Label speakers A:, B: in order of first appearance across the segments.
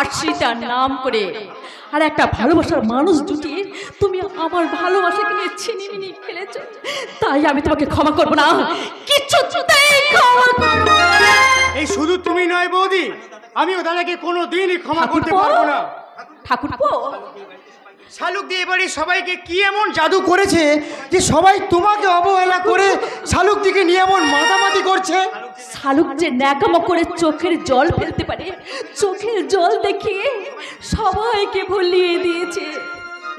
A: আশ্রিতার নাম করে আর একটা ভালোবাসার মানুষ জুটিয়ে তুমি আমার ভালোবাসাকে নিয়ে ছিনিয়ে নিয়ে ফেলেছ। তাই আমি তোমাকে ক্ষমা করবো না, কিছুতেই ক্ষমা করবো না।
B: এই শুধু তুমি নয় বৌদি, আমিও দাদাকে কোনোদিনই ক্ষমা করতে পারবো না।
A: ঠাকুরপো,
B: শালুক দিয়ে এবারে সবাইকে কি এমন জাদু করেছে যে সবাই তোমাকে অবহেলা করে শালুক দিকে নিয়ে এমন মাতামাতি করছে?
A: শালুক যে ন্যাকামো করে চোখের জল ফেলতে পারে, চোখের জল দেখিয়ে সবাইকে ভুলিয়ে দিয়েছে।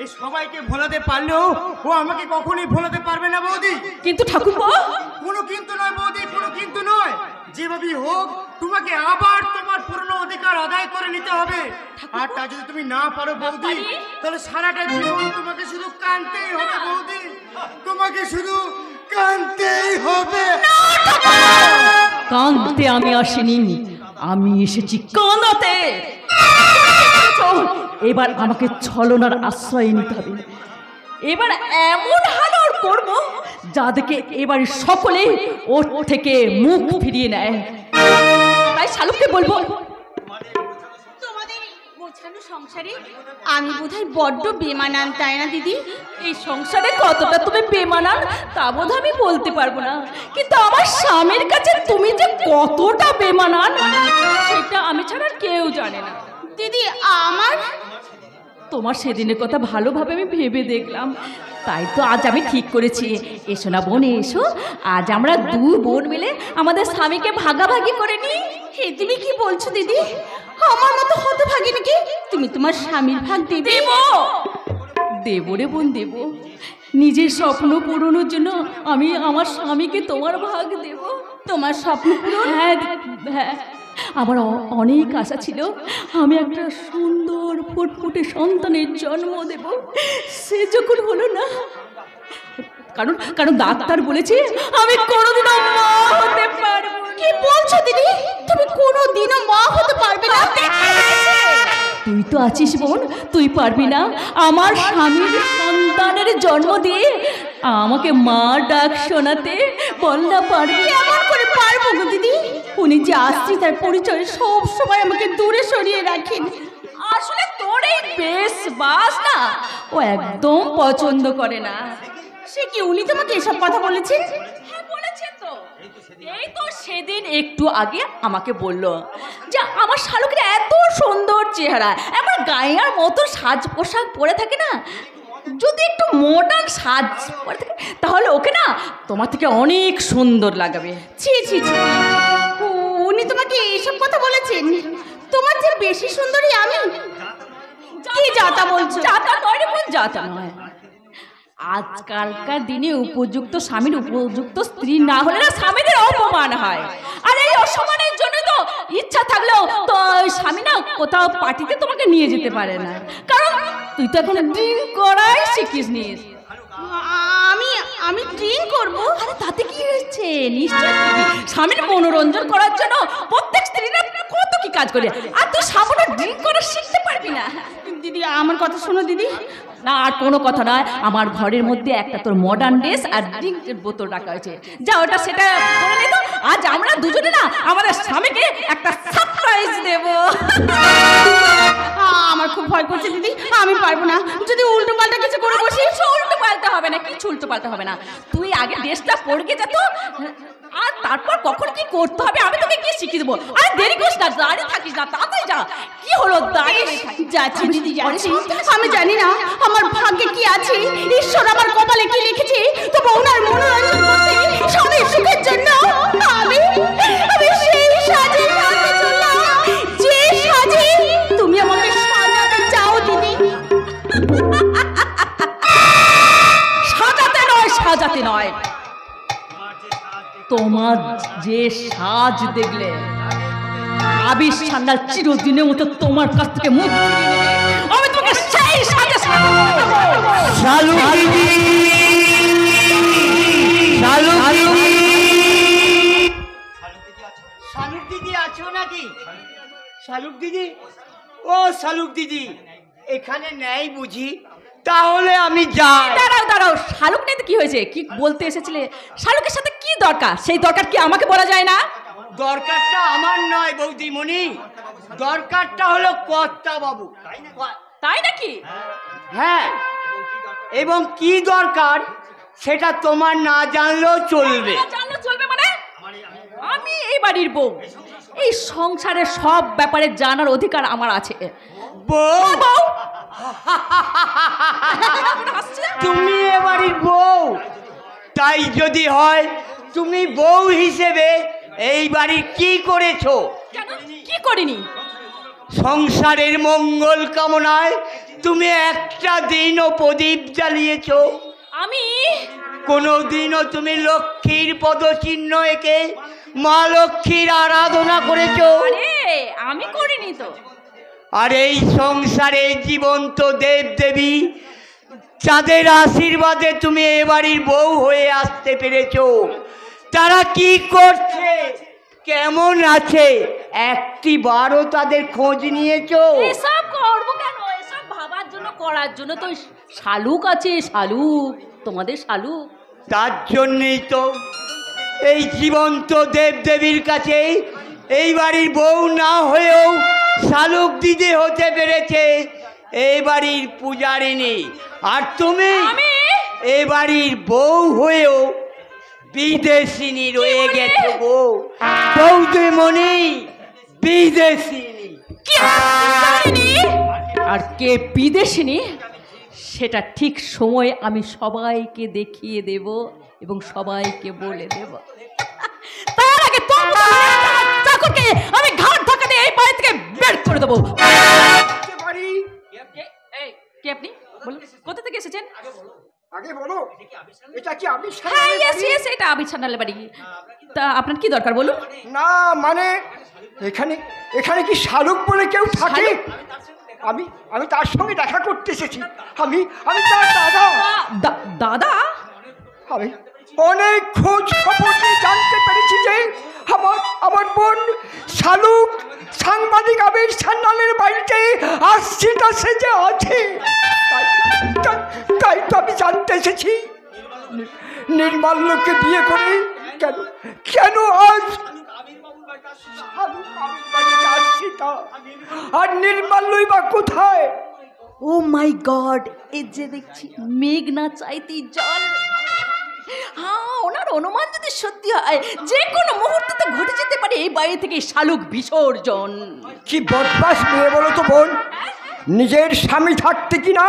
B: এই সবাইকে ভোলাতে পারলেও ও আমাকে কখনোই ভোলাতে পারবে না বৌদি।
A: কিন্তু ঠাকুরপো,
B: কোনো কিন্তু নয় বৌদি, কোনো কিন্তু নয়। যেভাবেই হোক তোমাকে আবার তোমার পুরনো অধিকার আদায় করে নিতে হবে। আর তা যদি তুমি না পারো বৌদি, তাহলে সারাটা জীবন তোমাকে শুধু কাঁদতেই হবে বৌদি, তোমাকে শুধু কাঁদতেই হবে।
A: কাঁদতে আমি আসিনি, আমি এসেছি কাঁদাতে। এবার আমাকে ছলনার আশ্রয় নিতে হবে। এবার এমন হালর করব যাদেরকে এবার সকলে ওর থেকে মুখ ফিরিয়ে নেয়। তাই শালুককে বলবো,
C: তোমাদের গোছানো সংসারে আমি বোধহয় বড্ড বেমানান, তাই না দিদি?
A: এই সংসারে কতটা তুমি বেমানান তা বোধ আমি বলতে পারবো না, কিন্তু আমার স্বামীর কাছে তুমি যে কতটা বেমানান সেটা আমি ছাড়া কেউ জানে না।
C: দিদি আমার
A: তোমার সেদিনের কথা ভালোভাবে আমি ভেবে দেখলাম, তাই তো আজ আমি ঠিক করেছি, এসো না বোন এসো, আজ আমরা দু বোন মিলে আমাদের স্বামীকে ভাগাভাগি করে নিই।
C: হে তুমি কি বলছো দিদি? আমার মতো হতভাগী নাকি? তুমি তোমার স্বামীর ভাগ দেবে?
A: দেব দেব রে বোন দেব, নিজের স্বপ্ন পূরণের জন্য আমি আমার স্বামীকে তোমার ভাগ দেব।
C: তোমার স্বপ্ন পূরণ?
A: হ্যাঁ হ্যাঁ, আমার অনেক আশা ছিল আমি একটা সুন্দর ফুটফুটে সন্তানের জন্ম দেব। সে যখন হলো না, কারণ কারণ ডাক্তার বলেছে আমি কোনোদিনও মা হতে পারবো না।
C: কি বলছো দিদি? তুমি কোনোদিনও মা হতে পারবে না?
A: তুই তো আছিস বোন, তুই পারবি না আমার স্বামীর সন্তানের জন্ম দিয়ে আমাকে মা ডাক শোনাতে? বল না পারবি?
C: কেমন করে পারবো গো দিদি? উনি যে আসছি তার পরিচয় সব সময় আমাকে দূরে সরিয়ে রাখেন।
A: আসলে তোর এই বেশ বাস না ও একদম পছন্দ করে না।
C: সে কি উনি তোমাকে এসব কথা বলেছেন?
A: হ্যাঁ বলেছে তো, এই তো সেদিন একটু আগে আমাকে বললো যে আমার শালুকের এত সুন্দর চেহারা, আমার গায়ের মতো সাজ পোশাক পরে থাকে না, যদি একটু মডার্ন সাজ পরে থাকে তাহলে ওকে না তোমার থেকে অনেক সুন্দর লাগাবে।
C: ছি ছি ছি, উনি তোমাকে এসব কথা বলেছেন? তোমার যে বেশি সুন্দরী আমি? কি যাতা বলছো?
A: যাতা নয় রে বোন, যাতা নয়। আজকালকার দিনে উপযুক্ত স্বামীর উপযুক্ত স্ত্রী না হলে না স্বামীদের অপমান হয়। আর এই অসম্মানের জন্য তো ইচ্ছা থাকলেও তো স্বামী না কোথাও পার্টিতে তোমাকে নিয়ে যেতে পারে না, কারণ তুই তো এখন ড্রিঙ্ক করাই শিখিস নিস।
C: আমি আমি ড্রিঙ্ক করবো?
A: আরে তাতে কি হয়েছে, নিশ্চয় স্বামীর মনোরঞ্জন করার জন্য প্রত্যেক স্ত্রীরা কত কি কাজ করে, আর তুই সামান্য ড্রিঙ্ক করা শিখতে পারবি না?
C: দিদি আমার কথা শোনো দিদি।
A: না আর কোনো কথা নয়, আমার ঘরের মধ্যে একটা তোর মডার্ন ড্রেস আর ড্রিঙ্কের বোতল রাখা হয়েছে, যা ওটা সেটা করে নে তো। আজ আমরা দুজনে না আমাদের স্বামীকে একটা সারপ্রাইজ দেব।
C: আমার খুব ভয় করছে দিদি, আমি পারবো না। যদি উল্টো পাল্টা কিছু করে বসি?
A: উল্টো পাল্টা হবে না, কিছু উল্টো পাল্টা হবে না। তুই আগে ড্রেসটা পরে গে যেত, আর তারপর কখন কি করতে হবে আমি তোকে কি শিখিয়ে দেবো। আর দেরি করিস না, দাঁড়িয়ে থাকিস না, তাড়াতাড়ি যা। কি হলো দাঁড়িয়ে
C: যাচ্ছি দিদি যাচ্ছি। আমি জানি না আমার ভাগ্যে কি আছে, ঈশ্বর আমার কপালে কি লিখেছে, তবে ওনার মনোরঞ্জন করতে স্বামীর সুখের জন্য আমি আমি সেই সাজে সাজতে চললাম, যে সাজে তুমি আমাকে সাজাতে চাও দিদি।
A: সাজাতে নয়, সাজাতে নয়, তোমার যে সাজ দেখলে আবির সান্যাল চিরদিনের মতো তোমার কাছ থেকে মুখ ফিরিয়ে নেবে, আমি তোমাকে সেই সাজে
B: শালুক দিদি, শালুক দিদি আছো নাকি? শালুক দিদি, ও শালুক দিদি এখানে নেই বুঝি? তাহলে আমি যাই।
A: দাঁড়াও দাঁড়াও, শালুক নেই তো কি হয়েছে, কি বলতে এসেছিলে? শালুকের সাথে কি দরকার, সেই দরকার কি আমাকে বলা যায় না?
B: দরকারটা আমার নয় বৌদিমণি,
D: দরকারটা হলো কর্তা বাবু।
A: তাই নাকি?
D: হ্যাঁ, এবং কি দরকার সেটা তোমার না জানলেও চলবে।
A: জানলে চলবে মানে? আমি এই বাড়ির বউ, এই সংসারের সব ব্যাপারে জানার অধিকার আমার আছে।
D: বউ?
A: বউ
D: তুমি এ বাড়ির বউ? তাই যদি হয় তুমি বউ হিসেবে এই বাড়ির কি করেছো?
A: কেন কি করিনি?
D: সংসারের মঙ্গল কামনায় তুমি একটা দিনও প্রদীপ জ্বালিয়েছো?
A: আমি
D: কোনোদিনও তুমি লক্ষ্মীর পদচিহ্ন এঁকে মা লক্ষ্মীর আরাধনা করেছো?
A: আরে আমি করিনি তো।
D: আর এই সংসারে জীবন্ত দেব দেবী যাদের আশীর্বাদে তুমি এ বাড়ির বউ হয়ে আসতে পেরেছো, তারা কি করছে, কেমন আছে, একটি বারও তাদের খোঁজ নিয়েছো?
A: এসব করবো কেন? এসব ভাবার জন্য, করার জন্য তো শালুক আছে, শালুক, তোমাদের শালুক।
D: তার জন্যই তো এই জীবন্ত দেব দেবীর কাছে এই বাড়ির বউ না হয়েও শালুক দিদি হতে পেরেছে এই বাড়ির পূজারিনী। আর তুমি এই বাড়ির বউ হয়েও বিদেশিনী রয়ে গেছো গো বৌদিমণি, বিদেশিনী।
A: আর কে বিদেশিনী সেটা ঠিক সময় আমি সবাইকে দেখিয়ে দেব এবং সবাইকে বলে দেব। তার আগে চাকরকে আমি ঘাট ধাক্কা দিয়ে এই বাড়ি থেকে বের করে দেবো। কে আপনি? বলুন, কোথা থেকে এসেছেন?
B: আগে বলো, এটা কি আমি?
A: হ্যাঁ, ইয়েস, এটা আবির সান্যালের বাড়ি। তা আপনার কি দরকার বলুন?
B: না মানে এখানে এখানে কি শালুক বলে কেউ থাকে? আমি আমি তার সঙ্গে দেখা করতে এসেছি। আমি আমি তার দাদা।
A: দাদা?
B: আমি অনেক খোঁজ খবর নিয়ে জানতে পেরেছি যে আমার বোন শালুক সাংবাদিক আবির সান্যালের বাড়িতে আসছিটা সেজে আছে। তাই তো আমি জানতে এসেছি নির্মাল্যকে বিয়ে করে কেন আজ আর নির্মাল্যই বা কোথায়?
A: ও মাই গড, এই যে দেখছি মেঘ না চাইতেই জল। হ্যাঁ, ওনার অনুমান যদি সত্যি হয়, যে কোনো মুহূর্তে তো ঘটে যেতে পারে এই বাড়ি থেকে শালুক বিসর্জন।
B: কি বদমাস মেয়ে বলো তো বোন, নিজের স্বামী থাকতে কিনা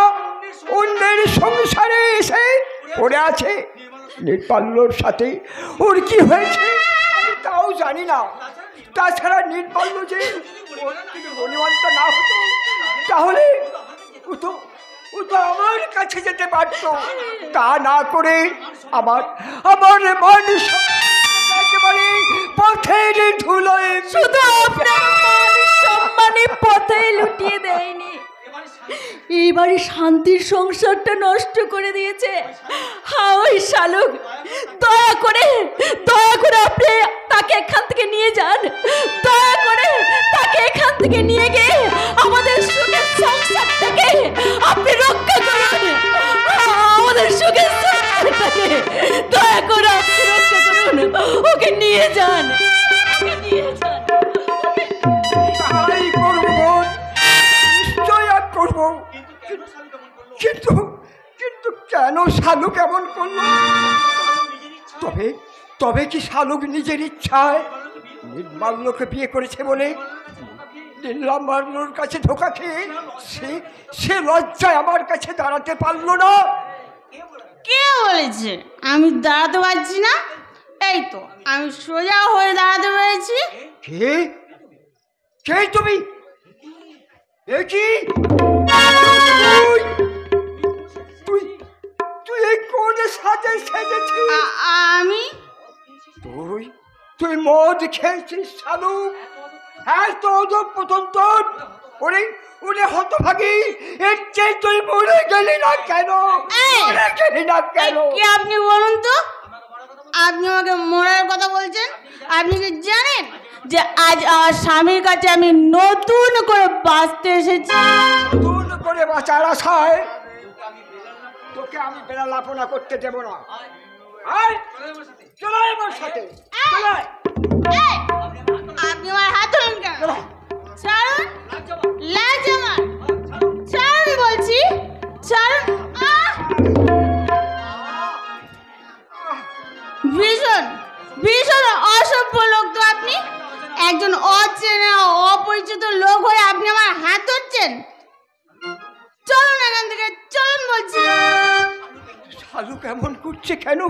B: অন্যের সংসারে এসে পড়ে আছে। নির্মাল্যর সাথে ওর কি হয়েছে আমি তাও জানি না। তাছাড়া নির্মাল্য যে ওর থেকে মনিমানটা না হতো তাহলে ও তো আমার কাছে যেতে পারতো। তা না করে আমার মান একেবারে পথের ধুলোয়।
A: শুধু আপনার মান সম্মানে পথে লুটিয়ে দেয়নি, এইবারে শান্তির সংসারটা নষ্ট করে দিয়েছে। হ্যাঁ, ওই শালুক, দয়া করে আপনি তাকে এখান থেকে নিয়ে যান। দয়া করে তাকে এখান থেকে নিয়ে গিয়ে আমাদের সুখের সংসারটাকে আপনি রক্ষা করুন। আমাদের সুখের সংসারটাকে দয়া করে আপনি রক্ষা করুন। ওকে নিয়ে যান, ওকে নিয়ে যান।
B: তাই করবো, নিশ্চয় আর করবো। কিন্তু কেন শালুক এমন করলো? তবে কি শালুক নিজের ইচ্ছায় নির্মাল্যকে বিয়ে করেছে বলে নির্মাল্যর কাছে ধোকা খেয়ে সে লজ্জায় আমার কাছে দাঁড়াতে পারলো না?
C: কে বলেছে আমি দাঁড়াতে পারছি না? এই তো আমি সোজা হয়ে দাঁড়াতে পেরেছি।
B: কে তুমি? কি তুই এই কোন সাজে সেজেছিস?
C: আমি?
B: তুই মদ খেয়েছিস শালুক? হ্যাঁ, তো প্রথম তোর ওরে হতভাগী, এর চেয়ে তুই মরে গেলি না কেন?
C: কি আপনি বলুন তো, আপনি আমাকে মরার কথা বলছেন? আপনি কি জানেন যে আজ আমার স্বামীর কাছে আমি নতুন করে বাঁচতে এসেছি?
B: নতুন করে বাঁচার আশায় তোকে আমি বেড়ালাপনা করতে দেব না। চলো আমার সাথে।
C: আপনি আমার হাত ধরুন কেন? ছাড়ুন, লাজ আমার, ছাড়ুন বলছি, ছাড়ুন। ভীষণ ভীষণ অসভ্য লোক তো আপনি। একজন অচেনা অপরিচিত লোক হয়ে আপনি আমার হাত ধরছেন। চলুন এখান থেকে, চলুন বলছি।
D: শালু কেমন করছে কেন?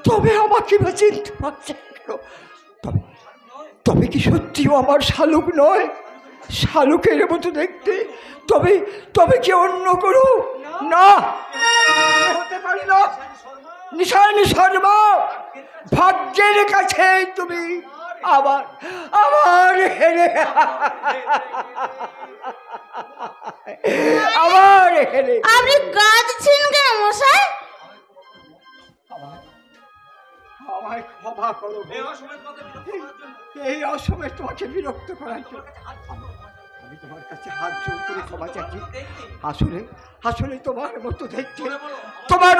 D: তবে আমাকে বা চিনতে পারছে কেন? তবে কি সত্যিও আমার শালুক নয়? শালুকের মতো দেখতে, তবে তবে কি অন্য করো? না, হতে পারি না। নিশান শর্মা, ভাগ্যের কাছে তুমি আবার হেরে, আবার হেরে।
C: আপনি কাঁদছেন কেন মশাই?
D: আমায় ক্ষমা করো, এই অসময়ে তোমাকে বিরক্ত করার জন্য আমি তোমার কাছে হাত জোর করে ক্ষমা চাচ্ছি। আসলে আসলে তোমার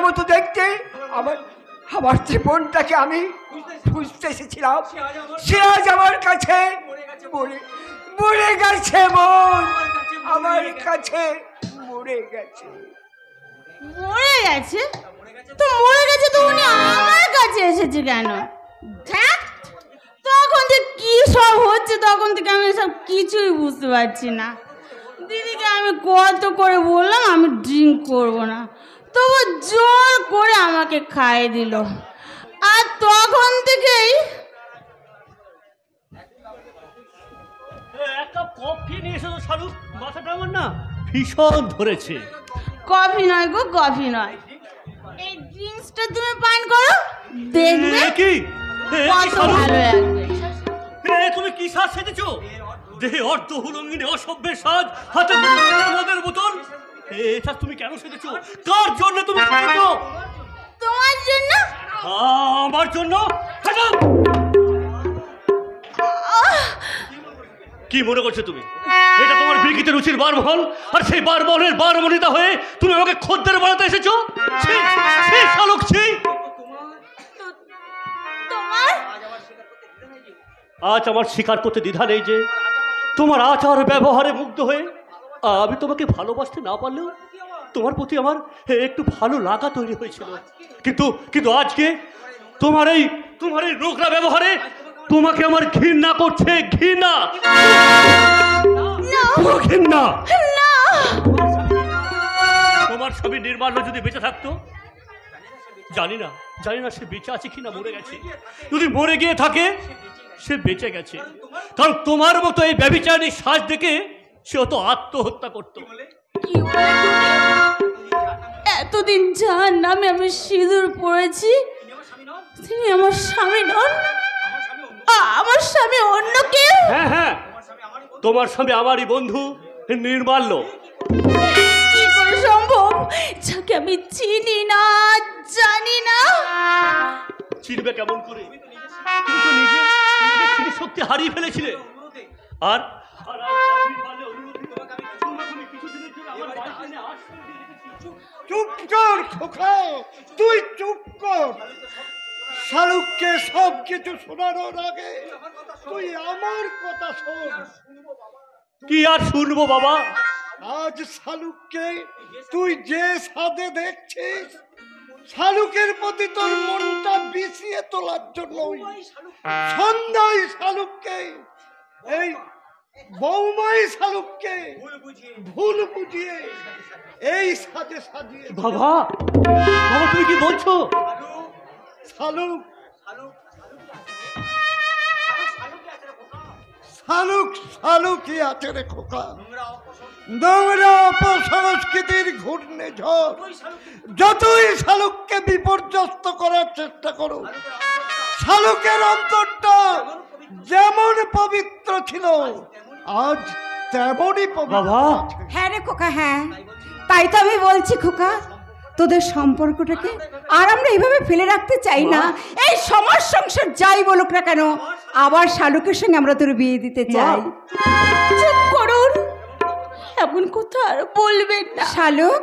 D: মতো দেখতে আমার জীবনটাকে আমি খুঁজতে এসেছিলাম। সে আজ আমার কাছে মরে গেছে। মন আমার কাছে মরে গেছে।
C: মরে গেছে তো মরে গেছে, তো উনি আমার কাছে এসেছে কেন? ধ্যাৎ, তখন যে কি সব হচ্ছে, তখন থেকে আমি সব কিছুই বুঝতে পারছি না। দিদিকে আমি কত করে বললাম আমি ড্রিঙ্ক করব না, তবু জোর করে আমাকে খাইয়ে দিল। আর তখন থেকেই
E: এক কাপ কফি নিয়ে এসো তো শালু, মাথাটা আমার না ভীষণ ধরেছে।
C: কফি নয় গো, কফি নয়, এই ড্রিঙ্কসটা তুমি পান করো, দেখবে
E: কি
C: কত ভালো লাগবে।
E: তুমি কি সাজ সেজেছো? দেহে অর্ধ হুলঙ্গিনী অসভ্যের সাজ, হাতে মদের বোতল। এটা তুমি কেন সেজেছো? কার জন্য তুমি সেজেছো?
C: তোমার জন্য।
E: আমার জন্য? কি মনে করছো তুমি? এটা তোমার বিকৃত রুচির বারমহল, আর সেই বারমহলের বারমণিতা হয়ে তুমি আমাকে খদ্দের বানাতে এসেছো? শালুক,
C: তোমার
E: আজ আমার স্বীকার করতে দ্বিধা নেই যে তোমার আচার ব্যবহারে মুগ্ধ হয়ে আমি তোমাকে ভালোবাসতে না পারলেও তোমার প্রতি আমার একটু ভালো লাগা তৈরি হয়েছিল। কিন্তু আজকে তোমার এই নোংরা ব্যবহারে তোমাকে আমার ঘৃণা করছে। ঘৃণা। তোমার স্বামী নির্মাল্য যদি বেঁচে থাকতো, জানি না সে বেঁচে আছে কিনা মরে গেছে। যদি মরে গিয়ে থাকে, সে বেঁচে গেছে, কারণ তোমার মতো এই ব্যভিচারী সাজ দেখে সে তো আত্মহত্যা করতো।
C: কি বলে তুমি? এতদিন যার নামে আমি সিঁদুর পড়েছি, তিনি আমার স্বামী নন? আমার স্বামী অন্য কেউ?
E: হ্যাঁ, তোমার স্বামী আমারই বন্ধু নির্মাল্য।
C: কি করে সম্ভব, যাকে আমি চিনি না, জানি না?
E: চিনবে কেমন করে? তুমি তো নিজের শক্তি হারিয়ে ফেলেছিলে। আর
B: চুপ কর খোকা, তুই চুপ কর। শালুককে সব কিছু শোনানোর আগে তুই আমার কথা শোন।
E: কি আর শুনবো বাবা?
B: আজ শালুককে তুই যে সাদে দেখছিস, শালুকের প্রতি তোর মনটা বিষিয়ে তোলার জন্য সন্ধ্যায় শালুককে, এই বৌমাই শালুককে ভুল বুঝিয়ে এই সাজে সাজিয়ে।
E: বাবা তুমি কি বলছো?
B: শালুক শালুক শালুকই আছে রে খোকা। নোংরা অপসংস্কৃতির ঘূর্ণে ঝড় যতই শালুককে বিপর্যস্ত করার চেষ্টা করো, শালুকের অন্তরটা যেমন পবিত্র ছিল আজ তেমনই পবিত্র।
E: বাবা
F: হ্যাঁ রে খোকা, হ্যাঁ, তাই তো আমি বলছি খোকা, তোদের সম্পর্কটাকে আর আমরা এইভাবে ফেলে রাখতে চাই না। এই সমাজ সংসার যাই বলুক না কেন, আবার শালুকের সঙ্গে আমরা তোর বিয়ে দিতে চাই।
C: চুপ করুন, এমন কথা আর বলবেন না।
F: শালুক,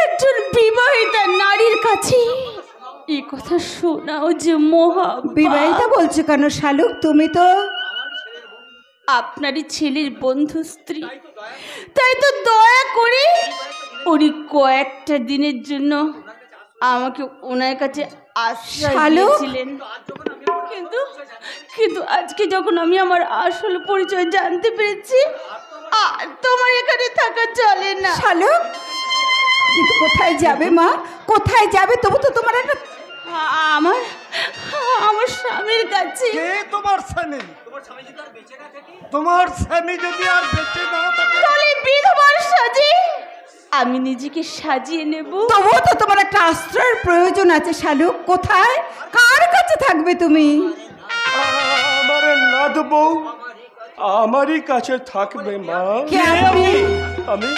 C: একজন বিবাহিতা নারীর কাছে এই কথা শোনাও যে মহা
F: বিবাহিতা বলছো কেন শালুক? তুমি তো
C: আপনারই ছেলের বন্ধু স্ত্রী, তাই তো দয়া করে উনি কয়েকটা দিনের জন্য আমাকে ওনার কাছে আশ্রয় দিয়েছিলেন। কিন্তু কিন্তু আজকে যখন আমি আমার আসল পরিচয় জানতে পেরেছি, আর তোমার এখানে থাকা চলে না।
F: শালুক, কিন্তু কোথায় যাবে মা, কোথায় যাবে? তবু তো তোমার একটা
C: আমার আমার স্বামীর কাছে।
B: কে তোমার স্বামী? তোমার স্বামী যদি আর বেঁচে না থাকে
C: তাহলে বিধবার সাজে আমি নিজেকে সাজিয়ে নেব।
F: তবু তো তোমার একটা আশ্রয়ের প্রয়োজন আছে শালুক। কোথায়, কার কাছে থাকবে তুমি?
E: আমার নাদ বউ আমারই কাছে থাকবে মা।
F: কে আপনি?
E: আমি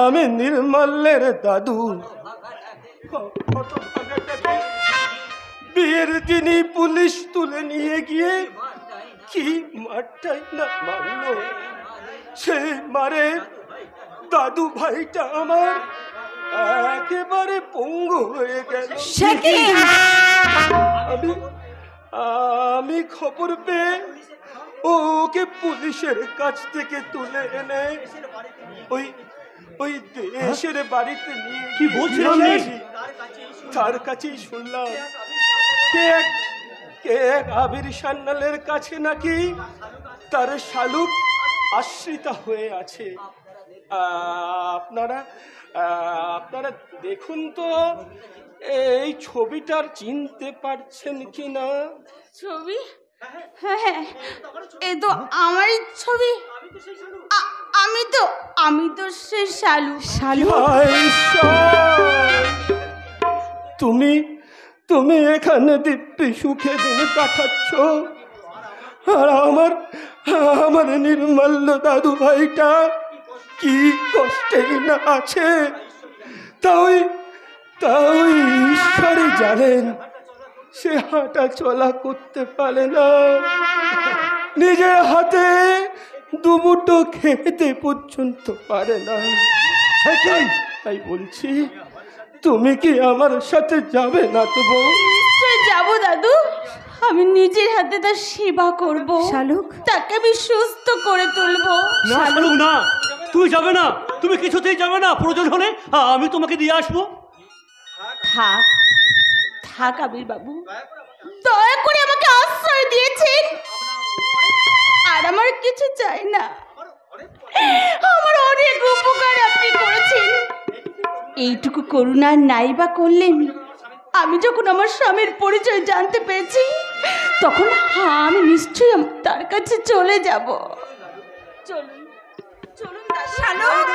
E: আমি নির্মলের দাদু। বিয়ের দিনই পুলিশ তুলে নিয়ে গিয়ে কি মারটাই না মারলো, সে মারে দাদু ভাইটা আমার একেবারে পঙ্গু হয়ে গেল।
F: সে কি?
E: আমি খবর পেয়ে ওকে পুলিশের কাছ থেকে তুলে এনে ওই ওই দেশের বাড়িতে নিয়ে কি বলছিলাম, তার কাছেই শুনলাম কে এক আবির সান্যালের কাছে নাকি তার শালুক আশ্রিতা হয়ে আছে। আপনারা আপনারা দেখুন তো এই ছবিটার চিনতে পারছেন কি না?
C: ছবি? হ্যাঁ হ্যাঁ, এ তো আমারই ছবি। আমি তো সে শালু।
E: তুমি তুমি এখানে দিব্যি সুখে দিন কাটাচ্ছ, আর আমার নির্মল্য দাদু ভাইটা কি কষ্টে না আছে, তাই ঈশ্বরই জানেন। সে হাঁটা চলা করতে পারে না, নিজের হাতে দুমুঠো খেতে পর্যন্ত পারে না। তাই বলছি, তুমি কি আমার সাথে যাবে না? তো বউ,
C: নিশ্চয় যাবো দাদু। আমি নিজের হাতে তার সেবা করব,
F: শালুক,
C: তাকে আমি সুস্থ করে তুলবো।
E: না শালুক, না, তুই যাবে না, তুমি কিছুতেই যাবে না। প্রয়োজন হলে আমি তোমাকে দিয়ে আসবো।
C: থাক থাক আবির বাবু, দয়া করে আমাকে আশ্রয় দিয়েছেন, আর আমার কিছু চাই না। আমার অনেক উপকার আপনি করেছেন, এইটুকু করুণা নাই বা করলেন। আমি যখন আমার স্বামীর পরিচয় জানতে পেরেছি, তখন আমি নিশ্চয়ই তার কাছে চলে যাব। চলুন চলুন
B: শালুক,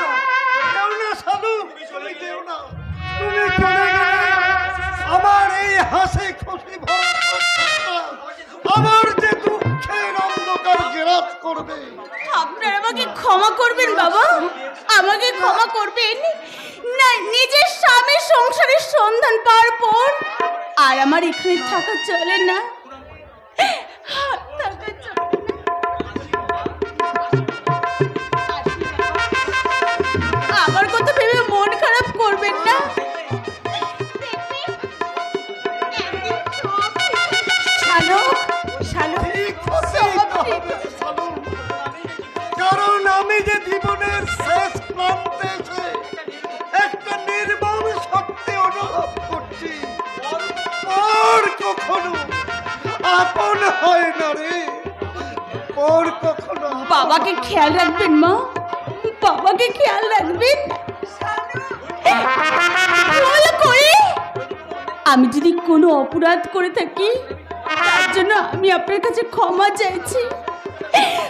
B: যেও না শালুক, চলে যেও না। তুমি চলে গেলে আমার এই হাসি খুশি ভরা সংসারটা আমার যে দুঃখের অন্ধকার গ্রাস করবে।
C: আপনারা আমাকে ক্ষমা করবেন বাবা, আমাকে ক্ষমা করবেন। না, নিজের স্বামীর সংসারের সন্ধান পাওয়ার পর আর আমার এখানে থাকা চলে না, থাকা চলে না। আমার কথা ভেবে মন খারাপ করবেন না।
F: শালুক, শালুক,
B: ঠিক হবে শালুক, কারণ আমি যে জীবনের শেষ প্রান্তে এসে একটা নির্মম শক্তি অনুভব করছি। পর কখনো আপন হয় না রে, পর কখনো।
C: বাবাকে খেয়াল রাখবেন মা, বাবাকে খেয়াল রাখবেন। দয়া করে, আমি যদি কোনো অপরাধ করে থাকি তার জন্য আমি আপনার কাছে ক্ষমা চাইছি,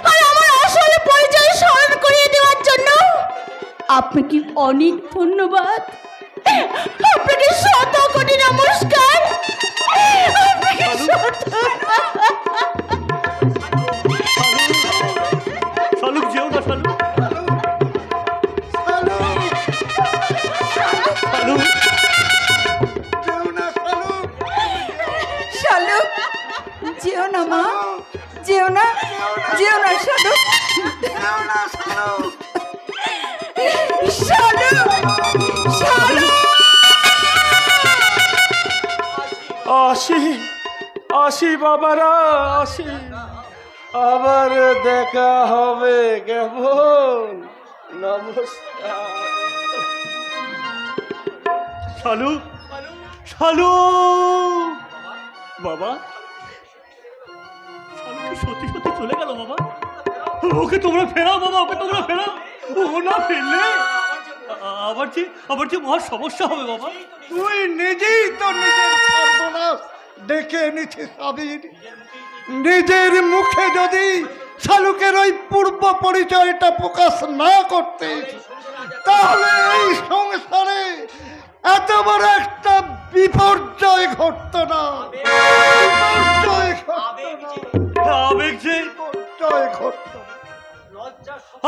C: আর আমার আসল পরিচয় স্মরণ করিয়ে দেওয়ার জন্য আপনাকে অনেক ধন্যবাদ। আপনাকে শত কোটি নমস্কার। আপনাকে
E: শালুক, যেও না শালুক, শালুক,
B: যেও না শালুক,
F: শালুক, যেও না মা, যেও না, যেও না শালুক,
B: যেও না শালুক।
F: শালুক, শালুক।
E: আসি আসি বাবারা, আসি
B: আবার দেখা হবে কেমন? নমস্কার।
E: শালু, শালু বাবা, শালু কি সত্যি সত্যি চলে গেল বাবা? ওকে তোমরা ফেরাও বাবা, ওকে তোমরা ফেরাও। ও না ফেললে আবার যে মহা সমস্যা হবে বাবা।
B: তুই নিজেই তো নিজের সর্বনাশ ডেকে এনেছিস আবির। নিজের মুখে যদি শালুকের ওই পূর্ব পরিচয়টা প্রকাশ না করতে, তাহলে এই সংসারে এত বড় একটা বিপর্যয় ঘটত না। বিপর্যয় ঘটত না।
E: আবেগ যে
B: বিপর্যয় ঘটত না।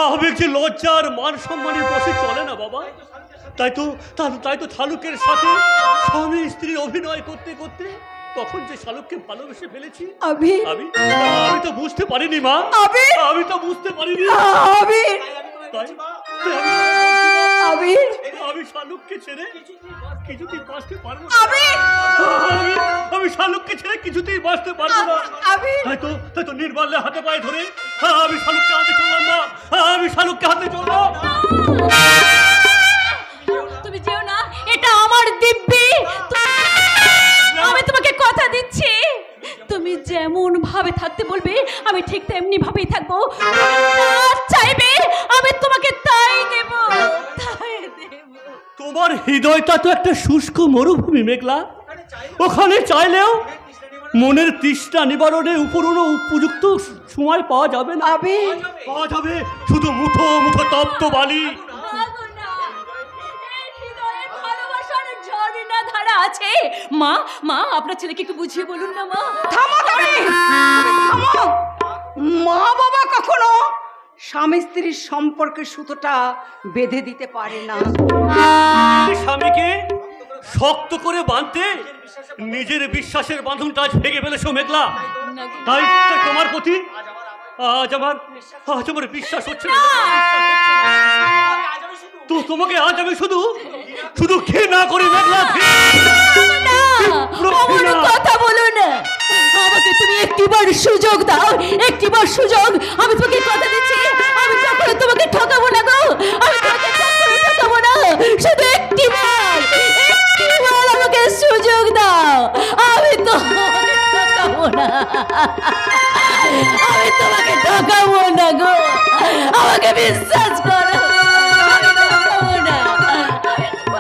E: আবেগ যে লজ্জা আর মান সম্মানের বসে চলে না বাবা। তাই তো শালুকের সাথে স্বামী স্ত্রীর অভিনয় করতে করতে তখন যে শালুককে ভালোবেসে ফেলেছি
C: আবির,
E: আমি তো বুঝতে পারিনি মা।
C: আবির,
E: আমি তো বুঝতে পারিনি।
C: আবির,
E: তাই
C: আবির,
E: আমি শালুককে ছেড়ে কিছুতেই বাঁচতে পারবো না।
C: আবির,
E: আমি শালুককে ছেড়ে কিছুতেই বাঁচতে পারবো না।
C: আবির।
E: তাই তো নির্বাল্যে হাতে পায়ে ধরে আমি শালুককে হাতে চললাম না। আমি শালুককে হাতে চললাম।
A: তুমি যেও না, এটা আমার দিব্যি। আমি তোমাকে কথা দিচ্ছি, তুমি যেমন ভাবে থাকতে বলবে আমি ঠিক তেমনি ভাবেই থাকবো। যা চাইবে আমি তোমাকে তাই দেব, তাই দেব।
E: তোমার হৃদয়টা তো একটা শুষ্ক মরুভূমি মেঘলা। ওখানে চাইলেও মনের তৃষ্ণা নিবারণে উপযুক্ত সময় পাওয়া যাবে না।
C: আবির,
E: পাওয়া যাবে শুধু মুঠো মুঠো তপ্ত বালি।
A: ভাগো না, এই হৃদয়ে ভালোবাসার ঝর্ণা ধারা আছে। মা আপনার ছেলেকে একটু বুঝিয়ে বলুন না মা।
C: থামো তুমি, থামো। মা বাবা কখনো স্বামী স্ত্রীর সম্পর্কের সুতোটা বেঁধে দিতে পারে না।
E: স্বামীকে শক্ত করে বাঁধতে নিজের বিশ্বাসের বাঁধনটা আজ ভেঙে ফেলেছো মেঘলা। তাই তোমার প্রতি আজ আমার বিশ্বাস হচ্ছে না। তো তোমাকে আজ আমি শুধু ঘৃণা করি মেঘলা।
A: অমন কথা বলো না, আমাকে তুমি একটিবার সুযোগ দাও, একটিবার সুযোগ। আমি তোমাকে কথা দিচ্ছি, আমি কখনো তোমাকে ঠকাবো না গো। আমি তোমাকে কখনো ঠকাবো না। শুধু একটিবার আমাকে সুযোগ দাও। আমি তোমাকে ঠকাবো না, আমি তোমাকে ঠকাবো না গো। আমাকে বিশ্বাস করো।